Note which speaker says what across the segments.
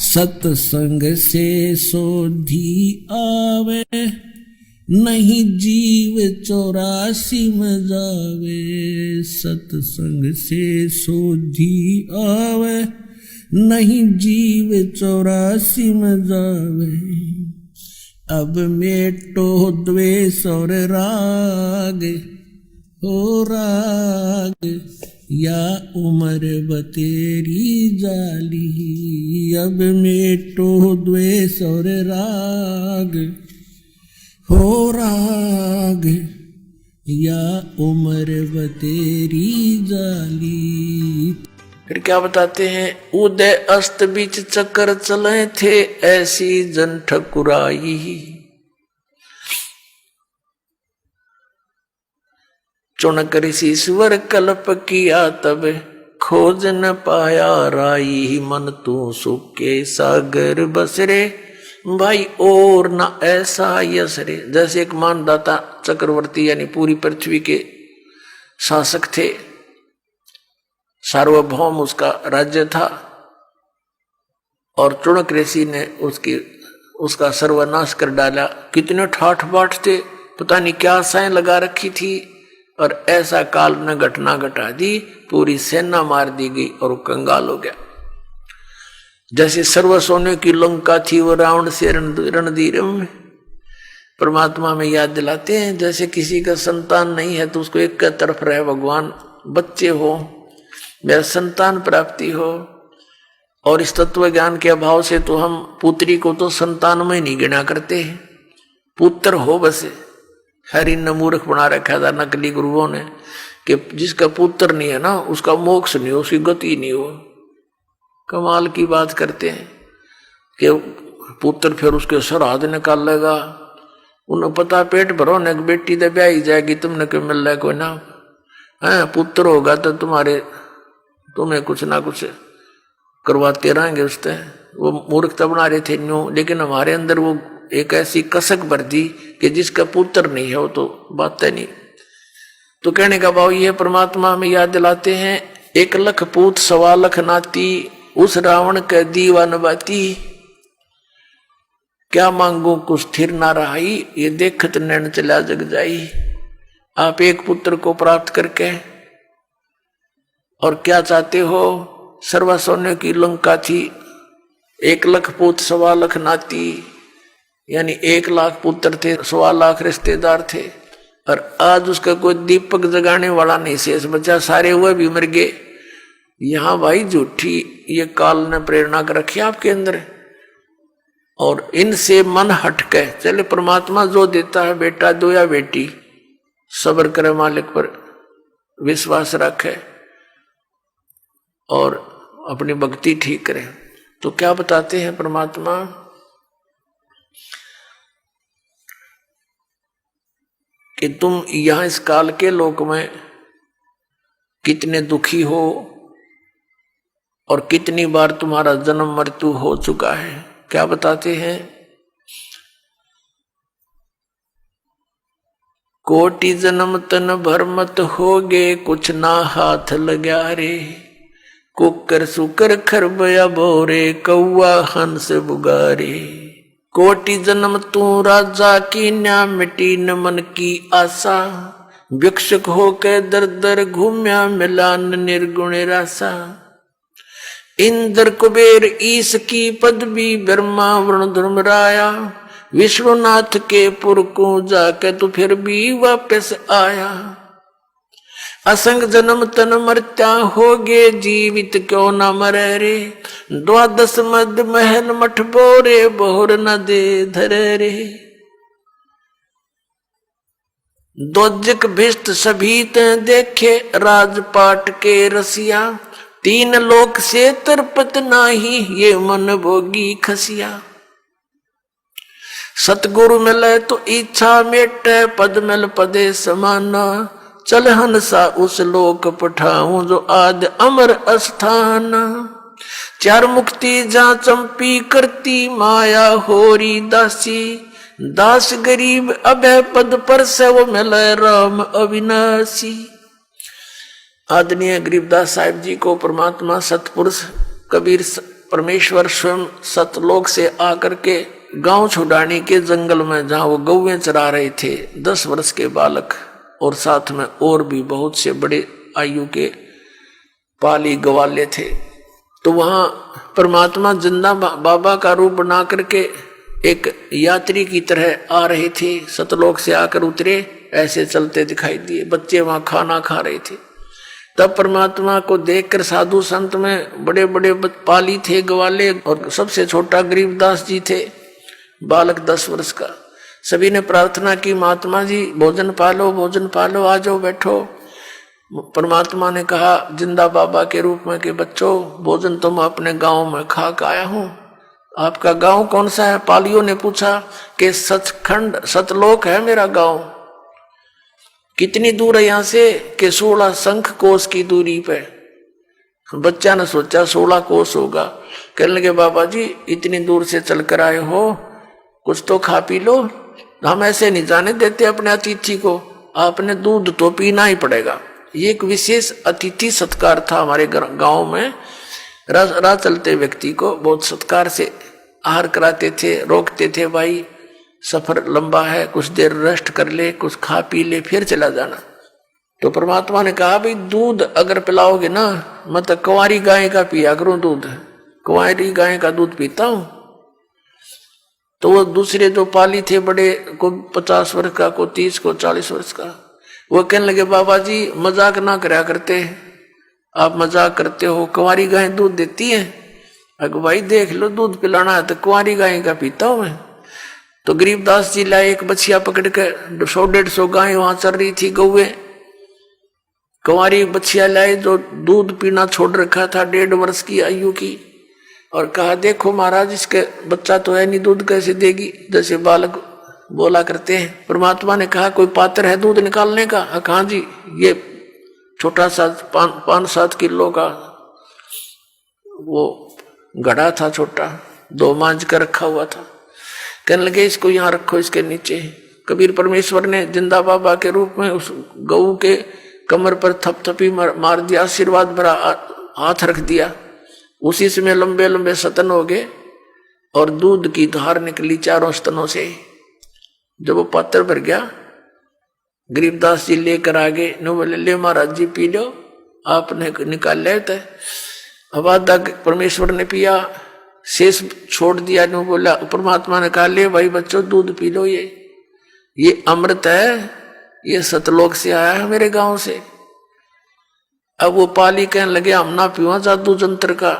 Speaker 1: सत्संग से सोधी आवे, नहीं जीव 84 में जावे। सत्संग से सोधी आवे, नहीं जीव 84 में जावे। अब मेटो द्वेष और राग, हो राग या उम्र बतेरी जाली। अब मेटो द्वेष और राग, हो राग या उम्र बतेरी जाली। फिर क्या बताते हैं, उदय अस्त बीच चक्कर चले थे, ऐसी जन ठकुराई। चुनक ऋषि स्वर कल्प किया, तब खोज न पाया राई। मन तू सुख के सागर बसरे, भाई और न ऐसा यश रे। जैसे एक मानदाता चक्रवर्ती यानी पूरी पृथ्वी के शासक थे, सार्वभौम उसका राज्य था, और चुनक ऋषि ने उसका सर्वनाश कर डाला। कितने ठाठ बाट थे, पता नहीं क्या आशाएं लगा रखी थी, और ऐसा काल ने घटना घटा दी, पूरी सेना मार दी गई और वो कंगाल हो गया। जैसे सर्व सोने की लंका थी, वो रावण से रणधीर में परमात्मा में याद दिलाते हैं। जैसे किसी का संतान नहीं है तो उसको एक तरफ रहे भगवान, बच्चे हो, मेरा संतान प्राप्ति हो। और इस तत्व ज्ञान के अभाव से तो हम पुत्री को तो संतान में नहीं गिना करते हैं, पुत्र हो बस। हरि ने मूर्ख बना रखा था नकली गुरुओं ने कि जिसका पुत्र नहीं है ना, उसका मोक्ष नहीं हो, उसकी गति नहीं हो। कमाल की बात करते हैं कि पुत्र फिर उसके श्राद्ध निकाल लेगा। उन्हें पता पेट भरो न बेटी तो ब्याही जाएगी, तुमने क्यों मिल रहा है कोई ना है। पुत्र होगा तो तुम्हें कुछ ना कुछ करवाते रहेंगे उससे। वो मूर्खता बना रहे थे न्यू, लेकिन हमारे अंदर वो एक ऐसी कसक भर दी कि जिसका पुत्र नहीं है वो तो बात है नहीं। तो कहने का भाव ये परमात्मा में याद दिलाते हैं, 1 लाख पूत 1.25 लाख नाती, उस रावण के दीवान बाती। क्या मांगू कुछ स्थिर ना रहाई, ये देखत नैन चला जग जाई। आप एक पुत्र को प्राप्त करके और क्या चाहते हो, सर्व सोने की लंका थी, 1 लाख पूत 1.25 लाख नाती, यानी 1 लाख पुत्र थे, 1.25 लाख रिश्तेदार थे, और आज उसका कोई दीपक जगाने वाला नहीं शेष बचा, सारे हुए भी मर गए। यहां भाई झूठी ये काल ने प्रेरणा कर रखी आपके अंदर, और इनसे मन हटके चले। परमात्मा जो देता है, बेटा दो या बेटी, सब्र करे, मालिक पर विश्वास रखे और अपनी भक्ति ठीक करे। तो क्या बताते हैं परमात्मा कि तुम यहां इस काल के लोक में कितने दुखी हो और कितनी बार तुम्हारा जन्म मृत्यु हो चुका है। क्या बताते हैं, कोटि जन्म तन भरमत होगे, कुछ ना हाथ लगा रे। कुकर सुकर खरबया बोरे, कौआ हंस बुगारे। कोटि जन्म तू राजा की न्या, मिटी न मन की आशा। भिक्षुक होके दर दर घूम्या, मिलान निर्गुण रासा। इंद्र कुबेर ईश की पदवी, ब्रह्मा वरुण धर्मराया। विष्णुनाथ के पुर को जाके तू फिर भी वापस आया। असंग जन्म तन मरत्या होगे, जीवित क्यों न मरे रे। 12 मद महल मठ बोरे, बोर न दे धरे रे। दोजक भिष्ट सभी ते देखे, राजपाट के रसिया। 3 लोक से तरपत नाही, ये मन भोगी खसिया। सतगुरु मिले तो इच्छा मेटे, पद मिल पदे समाना। चल हंसा उस लोक पठाऊं, जो आद अमर अस्थान। 4 मुक्ति जा चंपी करती, माया होरी दासी। दास गरीब अभय पद पर से, वो मिले राम अविनाशी। आदरणीय गरीबदास साहिब जी को परमात्मा सतपुरुष कबीर परमेश्वर स्वयं सतलोक से आकर के गांव छुड़ाने के जंगल में, जहां वो गौवें चरा रहे थे, 10 वर्ष के बालक और साथ में और भी बहुत से बड़े आयु के पाली गवाले थे, तो वहां परमात्मा जिंदा बाबा का रूप बना करके एक यात्री की तरह आ रहे थे। सतलोक से आकर उतरे, ऐसे चलते दिखाई दिए। बच्चे वहां खाना खा रहे थे। तब परमात्मा को देखकर साधु संत में बड़े बड़े पाली थे, ग्वाले, और सबसे छोटा गरीबदास जी थे, बालक 10 वर्ष का। सभी ने प्रार्थना की, महात्मा जी भोजन पालो, भोजन पालो, आ जाओ बैठो। परमात्मा ने कहा जिंदा बाबा के रूप में कि बच्चों, भोजन तो मैं अपने गांव में खा के आया हूं। आपका गांव कौन सा है? पालियों ने पूछा कि सचखंड सतलोक है मेरा गांव। कितनी दूर है यहां से? कि 16 शंख कोस की दूरी पे। बच्चा ने सोचा 16 कोस होगा। कहने लगे बाबा जी इतनी दूर से चलकर आए हो, कुछ तो खा पी लो। हम ऐसे नहीं जाने देते अपने अतिथि को, आपने दूध तो पीना ही पड़ेगा। ये एक विशेष अतिथि सत्कार था हमारे गांव में। राह चलते व्यक्ति को बहुत सत्कार से आहार कराते थे, रोकते थे, भाई सफर लंबा है, कुछ देर रेस्ट कर ले, कुछ खा पी ले, फिर चला जाना। तो परमात्मा ने कहा भाई दूध अगर पिलाओगे ना, मैं तो कुंवारी गाय का पिया करूं दूध, कुंवारी गाय का दूध पीता हूं। तो वो दूसरे जो पाली थे बड़े, को 50 वर्ष का, को 30, को 40 वर्ष का, वो कहने लगे बाबा जी मजाक ना करा करते, आप मजाक करते हो, कुंवारी गाय दूध देती है। अगर भाई देख लो दूध पिलाना है तो कुंवारी गाय का पीता हूं मैं। तो गरीबदास जी लाए एक बछिया पकड़ के, 100-150 गाय वहां चल रही थी, गौवे कुंवारी बछिया लाए जो दूध पीना छोड़ रखा था, 1.5 वर्ष की आयु की, और कहा देखो महाराज इसके बच्चा तो है नहीं, दूध कैसे देगी, जैसे बालक बोला करते हैं। परमात्मा ने कहा कोई पात्र है दूध निकालने का? कहा जी ये छोटा सा 5-7 किलो का वो घड़ा था, छोटा 2 मांझ का रखा हुआ था। कहने लगे इसको यहाँ रखो, इसके नीचे। कबीर परमेश्वर ने जिंदा बाबा के रूप में उस गऊ के कमर पर थपथपी मार दिया, आशीर्वाद भरा हाथ रख दिया। उसी समय लंबे लंबे सतन हो गए और दूध की धार निकली चारों स्तनों से। जब वो पात्र भर गया, गरीबदास जी लेकर आगे, नो बोले ले महाराज जी पी लो, आपने निकाल लेते। अब आधा परमेश्वर ने पिया, शेष छोड़ दिया। नो बोला, परमात्मा ने कहा ले भाई बच्चों दूध पी लो, ये अमृत है, ये सतलोक से आया है मेरे गांव से। अब वो पाली कहने लगे हम ना पीवा जादू जंत्र का,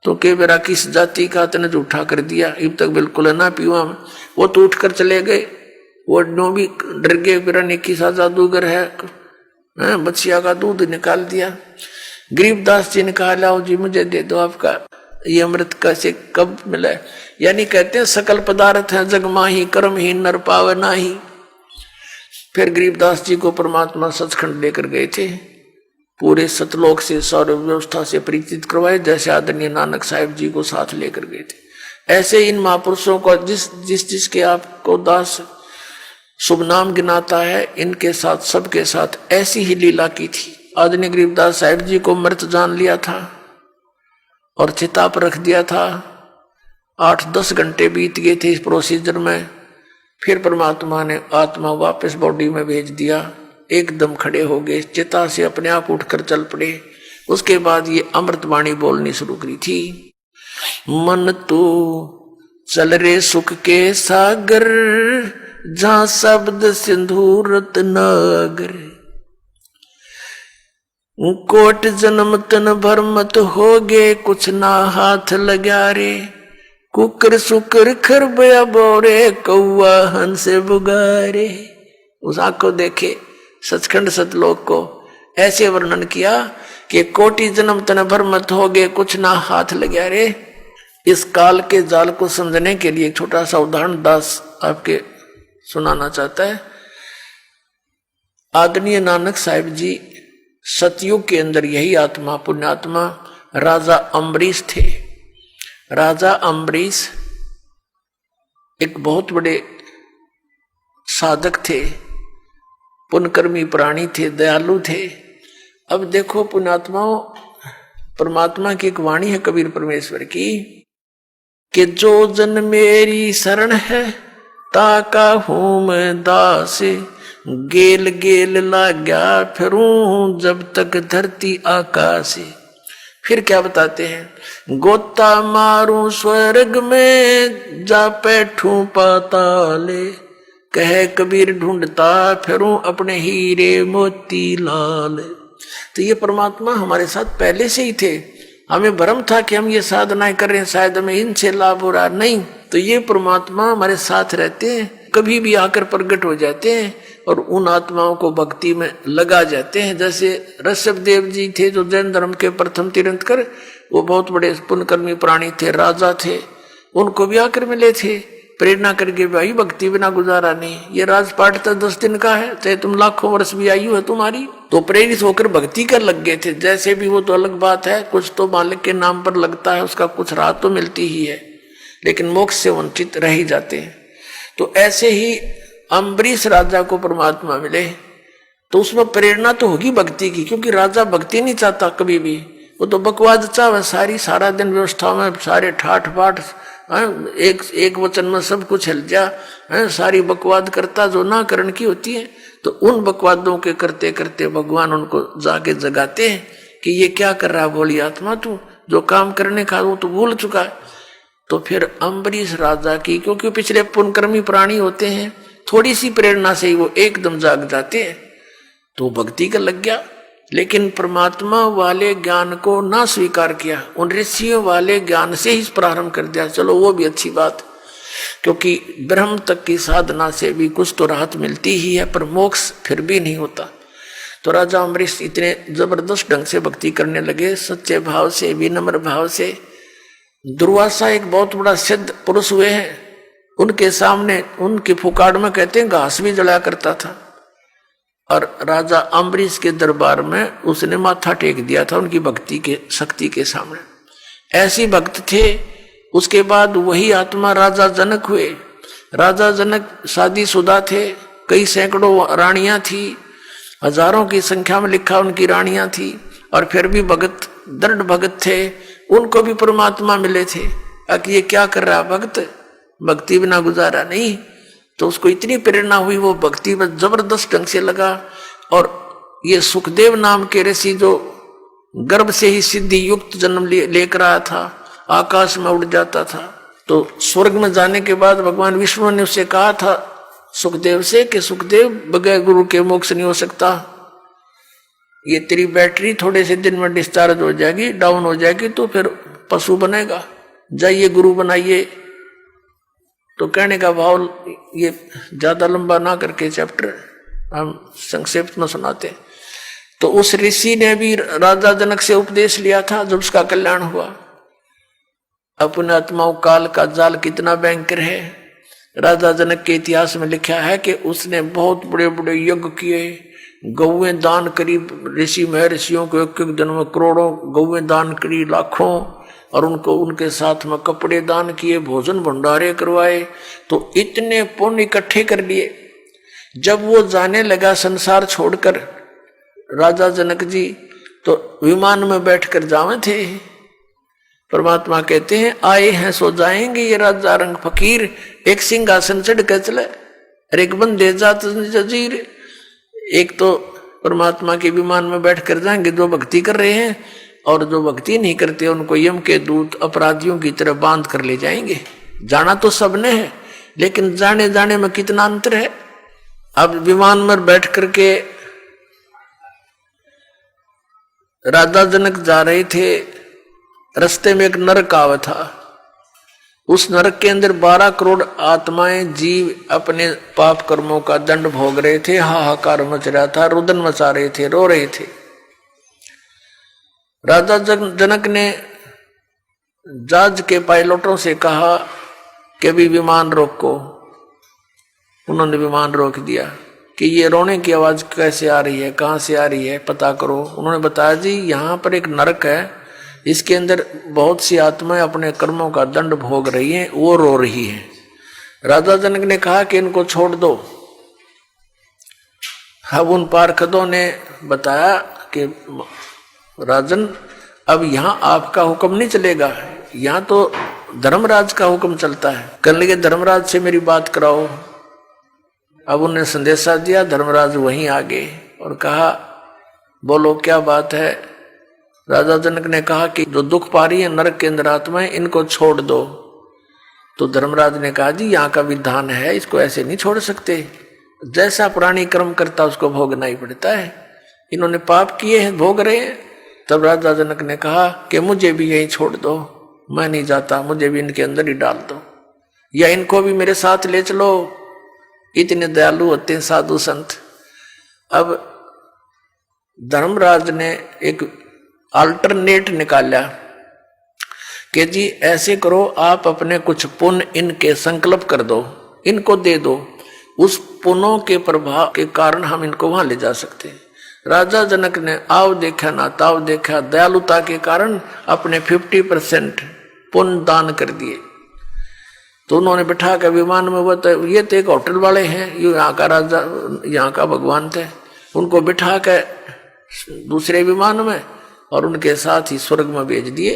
Speaker 1: तो के मेरा किस जाति का तने झूठा कर दिया, अब तक बिल्कुल ना पीवा। वो तो उठकर चले गए, वो नो भी डर गए, मेरा निकी सा जादूगर है, बच्चिया का दूध निकाल दिया। गरीबदास जी ने कहा लाओ जी मुझे दे दो आपका ये अमृत, कैसे कब मिला? यानी कहते हैं सकल पदार्थ है जग माही, कर्म ही नर पावे नाही। फिर गरीबदास जी को परमात्मा सचखंड लेकर गए थे, पूरे सतलोक से सारी व्यवस्था से परिचित करवाए, जैसे आदरणीय नानक साहिब जी को साथ लेकर गए थे। ऐसे इन महापुरुषों को जिसके आपको दास शुभ नाम गिनाता है, इनके साथ सबके साथ ऐसी ही लीला की थी। आदरणीय गरीबदास साहिब जी को मृत जान लिया था और चिता पर रख दिया था। 8-10 घंटे बीत गए थे इस प्रोसीजर में। फिर परमात्मा ने आत्मा वापस बॉडी में भेज दिया, एकदम खड़े हो गए, चिता से अपने आप उठकर चल पड़े। उसके बाद ये अमृतवाणी बोलनी शुरू करी थी। मन तू चल रे सुख के सागर, जहां शब्द सिंधु रत्नागर, कोट जन्म तन भर मत होगे, कुछ ना हाथ लगा रे, कुकर सुकर खरबया बोरे, कौआ हंस बुगारे। उस आंख को देखे सचखंड सतलोक को ऐसे वर्णन किया कि कोटि जन्म तन भर मत होगे, कुछ ना हाथ लगा रे। इस काल के जाल को समझने के लिए एक छोटा सा उदाहरण दास आपके सुनाना चाहता है। आदरणीय नानक साहिब जी सतयुग के अंदर यही आत्मा, पुण्यात्मा राजा अम्बरीश थे। राजा अम्बरीश एक बहुत बड़े साधक थे, पुण्यकर्मी प्राणी थे, दयालु थे। अब देखो पुण्यात्माओं, परमात्मा की एक वाणी है कबीर परमेश्वर की कि जो जन मेरी शरण है ताका हूं मैं दास, गेल गेल लाग्या फिरूं जब तक धरती आकाश। फिर क्या बताते हैं, गोता मारूं स्वर्ग में जा बैठूं पाताले, कहे कबीर ढूंढता फिरूं अपने हीरे मोती लाल। तो ये परमात्मा हमारे साथ पहले से ही थे। हमें भ्रम था कि हम ये साधनाएं कर रहे हैं, शायद हमें इनसे लाभ हो रहा, नहीं। तो ये परमात्मा हमारे साथ रहते हैं, कभी भी आकर प्रकट हो जाते हैं और उन आत्माओं को भक्ति में लगा जाते हैं। जैसे ऋषभ देव जी थे जो जैन धर्म के प्रथम तीर्थंकर, वो बहुत बड़े पुण्यकर्मी प्राणी थे, राजा थे, उनको भी आकर मिले थे, प्रेरणा करके भाई भक्ति बिना गुजारा नहीं, ये राजपाट तो 10 दिन का है, चाहे तुम लाखों वर्ष भी आयु है तुम्हारी। तो प्रेरित होकर भक्ति कर लग गए थे। जैसे भी वो तो अलग बात है, कुछ तो मालिक के नाम पर लगता है, उसका कुछ राहत तो मिलती ही है, लेकिन मोक्ष से वंचित रह ही जाते हैं। तो ऐसे ही अम्बरीश राजा को परमात्मा मिले, तो उसमें प्रेरणा तो होगी भक्ति की, क्योंकि राजा भक्ति नहीं चाहता कभी भी, वो तो बकवाद चाहे सारा दिन व्यवस्था में सारे ठाठ बाट, एक वचन में सब कुछ हिल जा, सारी बकवाद करता जो ना करण की होती है। तो उन बकवादों के करते करते भगवान उनको जाके जगाते हैं कि ये क्या कर रहा भोली आत्मा, तू जो काम करने का वो तो भूल चुका है। तो फिर अम्बरीश राजा की, क्योंकि पिछले पुण्यकर्मी प्राणी होते हैं, थोड़ी सी प्रेरणा से ही वो एकदम जाग जाते हैं, तो भक्ति का लग गया। लेकिन परमात्मा वाले ज्ञान को ना स्वीकार किया, उन ऋषियों वाले ज्ञान से ही प्रारंभ कर दिया। चलो वो भी अच्छी बात, क्योंकि ब्रह्म तक की साधना से भी कुछ तो राहत मिलती ही है, पर मोक्ष फिर भी नहीं होता। तो राजा अम्बरीश इतने जबरदस्त ढंग से भक्ति करने लगे, सच्चे भाव से, विनम्र भाव से। दुर्वासा एक बहुत बड़ा सिद्ध पुरुष हुए हैं, उनके सामने उनके फुकाड़ में कहते हैं घास भी जलाया करता था, और राजा अम्बरीश के दरबार में उसने माथा टेक दिया था उनकी भक्ति के शक्ति के सामने। ऐसी भक्त थे। उसके बाद वही आत्मा राजा जनक हुए। राजा जनक शादीशुदा थे, कई सैकड़ों रानियां थी, हजारों की संख्या में लिखा उनकी रानियां थी, और फिर भी भगत, दृढ़ भगत थे। उनको भी परमात्मा मिले थे कि ये क्या कर रहा भक्त, भक्ति बिना गुजारा नहीं। तो उसको इतनी प्रेरणा हुई, वो भक्ति में जबरदस्त ढंग से लगा। और ये सुखदेव नाम के ऋषि जो गर्भ से ही सिद्धि युक्त जन्म लेकर आया था, आकाश में उड़ जाता था, तो स्वर्ग में जाने के बाद भगवान विष्णु ने उससे कहा था सुखदेव से कि सुखदेव बगैर गुरु के मोक्ष नहीं हो सकता, ये तेरी बैटरी थोड़े से दिन में डिस्चार्ज हो जाएगी, डाउन हो जाएगी, तो फिर पशु बनेगा, जाइए गुरु बनाइए। तो कहने का भाव, ये ज्यादा लंबा ना करके चैप्टर हम संक्षेप में सुनाते। तो उस ऋषि ने भी राजा जनक से उपदेश लिया था जब उसका कल्याण हुआ। अपने आत्माओं काल का जाल कितना भयंकर है। राजा जनक के इतिहास में लिखा है कि उसने बहुत बड़े बड़े यज्ञ किए, गौएं दान करी, ऋषि महर्षियों को एक एक दिन में करोड़ों गौएं दान करी, लाखों, और उनको उनके साथ में कपड़े दान किए, भोजन भंडारे करवाए। तो इतने पुण्य इकट्ठे कर लिए। जब वो जाने लगा संसार छोड़कर राजा जनक जी, तो विमान में बैठकर जावे थे। परमात्मा कहते हैं आए हैं सो जाएंगे ये राजा रंग फकीर, एक सिंहासन चढ़ कर चले और एक बंदे जात जजीर। एक तो परमात्मा के विमान में बैठ कर जाएंगे जो भक्ति कर रहे हैं, और जो भक्ति नहीं करते उनको यम के दूत अपराधियों की तरह बांध कर ले जाएंगे। जाना तो सबने है, लेकिन जाने जाने में कितना अंतर है। अब विमान में बैठ करके राजा जनक जा रहे थे, रास्ते में एक नरक आवा था। उस नरक के अंदर 12 करोड़ आत्माएं जीव अपने पाप कर्मों का दंड भोग रहे थे। हाहाकार मच रहा था, रुदन मचा रहे थे, रो रहे थे। राजा जनक ने जहाज के पायलटों से कहा कि अभी विमान रोको। उन्होंने विमान रोक दिया कि ये रोने की आवाज कैसे आ रही है, कहाँ से आ रही है, पता करो। उन्होंने बताया जी यहाँ पर एक नरक है, इसके अंदर बहुत सी आत्माएं अपने कर्मों का दंड भोग रही हैं, वो रो रही हैं। राजा जनक ने कहा कि इनको छोड़ दो। अब उन पार्षदों ने बताया कि राजन अब यहाँ आपका हुक्म नहीं चलेगा, यहाँ तो धर्मराज का हुक्म चलता है। कहने लगे धर्मराज से मेरी बात कराओ। अब उन्हें संदेशा दिया, धर्मराज वहीं आ गए और कहा बोलो क्या बात है। राजा जनक ने कहा कि जो दुख पा रही है नरक के अंदर आत्माएं, इनको छोड़ दो। तो धर्मराज ने कहा जी यहाँ का विधान है, इसको ऐसे नहीं छोड़ सकते, जैसा प्राणी कर्म करता उसको भोगना ही पड़ता है, इन्होंने पाप किए हैं भोग रहे हैं। तब राजा जनक ने कहा कि मुझे भी यहीं छोड़ दो, मैं नहीं जाता, मुझे भी इनके अंदर ही डाल दो, या इनको भी मेरे साथ ले चलो, इतने दयालु होते हैं साधु संत। अब धर्मराज ने एक अल्टरनेट निकाला कि जी ऐसे करो, आप अपने कुछ पुण्य इनके संकल्प कर दो, इनको दे दो, उस पुण्यों के प्रभाव के कारण हम इनको वहां ले जा सकते हैं। राजा जनक ने आव देखा ना ताव देखा, दयालुता के कारण अपने 50% पुण्य दान कर दिए। तो उन्होंने बिठा कर विमान में, वो तो ये तो एक होटल वाले हैं, ये यहाँ का राजा, यहाँ का भगवान थे, उनको बिठा कर दूसरे विमान में और उनके साथ ही स्वर्ग में भेज दिए।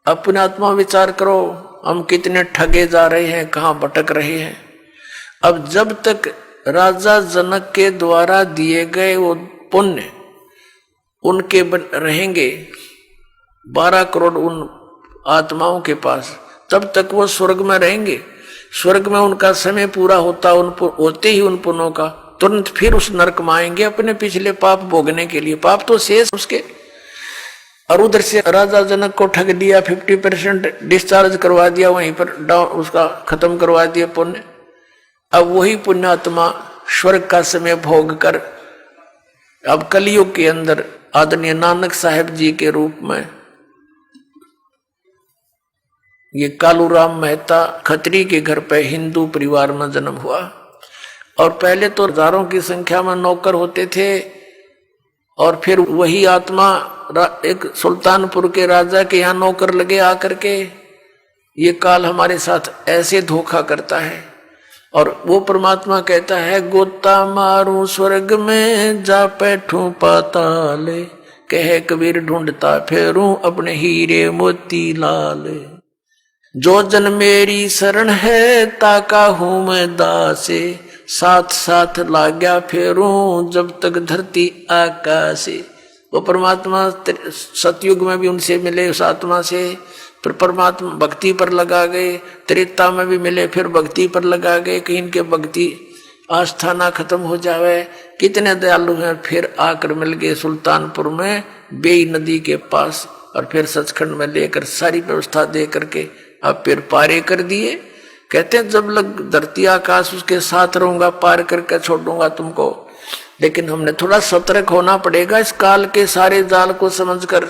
Speaker 1: अपने आत्मा विचार करो, हम कितने ठगे जा रहे हैं, कहाँ भटक रहे हैं। अब जब तक राजा जनक के द्वारा दिए गए वो पुण्य उनके रहेंगे 12 करोड़ उन आत्माओं के पास, तब तक वो स्वर्ग में रहेंगे। स्वर्ग में उनका समय पूरा होते ही उन पुण्यों का तुरंत फिर उस नरक में आएंगे अपने पिछले पाप भोगने के लिए, पाप तो शेष उसके। और उधर से राजा जनक को ठग दिया, 50% डिस्चार्ज करवा दिया, वहीं पर डाउन उसका खत्म करवा दिया पुण्य। अब वही पुण्यात्मा स्वर्ग का समय भोग कर अब कलयुग के अंदर आदरणीय नानक साहेब जी के रूप में ये कालूराम मेहता खत्री के घर पे हिंदू परिवार में जन्म हुआ। और पहले तो हजारों की संख्या में नौकर होते थे, और फिर वही आत्मा एक सुल्तानपुर के राजा के यहाँ नौकर लगे आकर के, ये काल हमारे साथ ऐसे धोखा करता है। और वो परमात्मा कहता है गोता मारू स्वर्ग में जा बैठूं पाताले, कहे कबीर ढूंढता फेरूं अपने हीरे मोती लाल। जो जन मेरी शरण है ताका हूं मैं दासे, साथ साथ लाग्या फेरूं जब तक धरती आकाशे। वो परमात्मा सतयुग में भी उनसे मिले उस आत्मा से, फिर परमात्मा भक्ति पर लगा गए, त्रेता में भी मिले फिर भक्ति पर लगा गए, कहीं इनके भक्ति आस्था ना खत्म हो जावे। कितने दयालु हैं, फिर आकर मिल गए सुल्तानपुर में बेई नदी के पास, और फिर सचखंड में लेकर सारी व्यवस्था दे करके अब फिर पारे कर दिए। कहते हैं जब लग धरती आकाश उसके साथ रहूंगा, पार करके छोड़ूंगा तुमको। लेकिन हमने थोड़ा सतर्क होना पड़ेगा इस काल के सारे जाल को समझकर।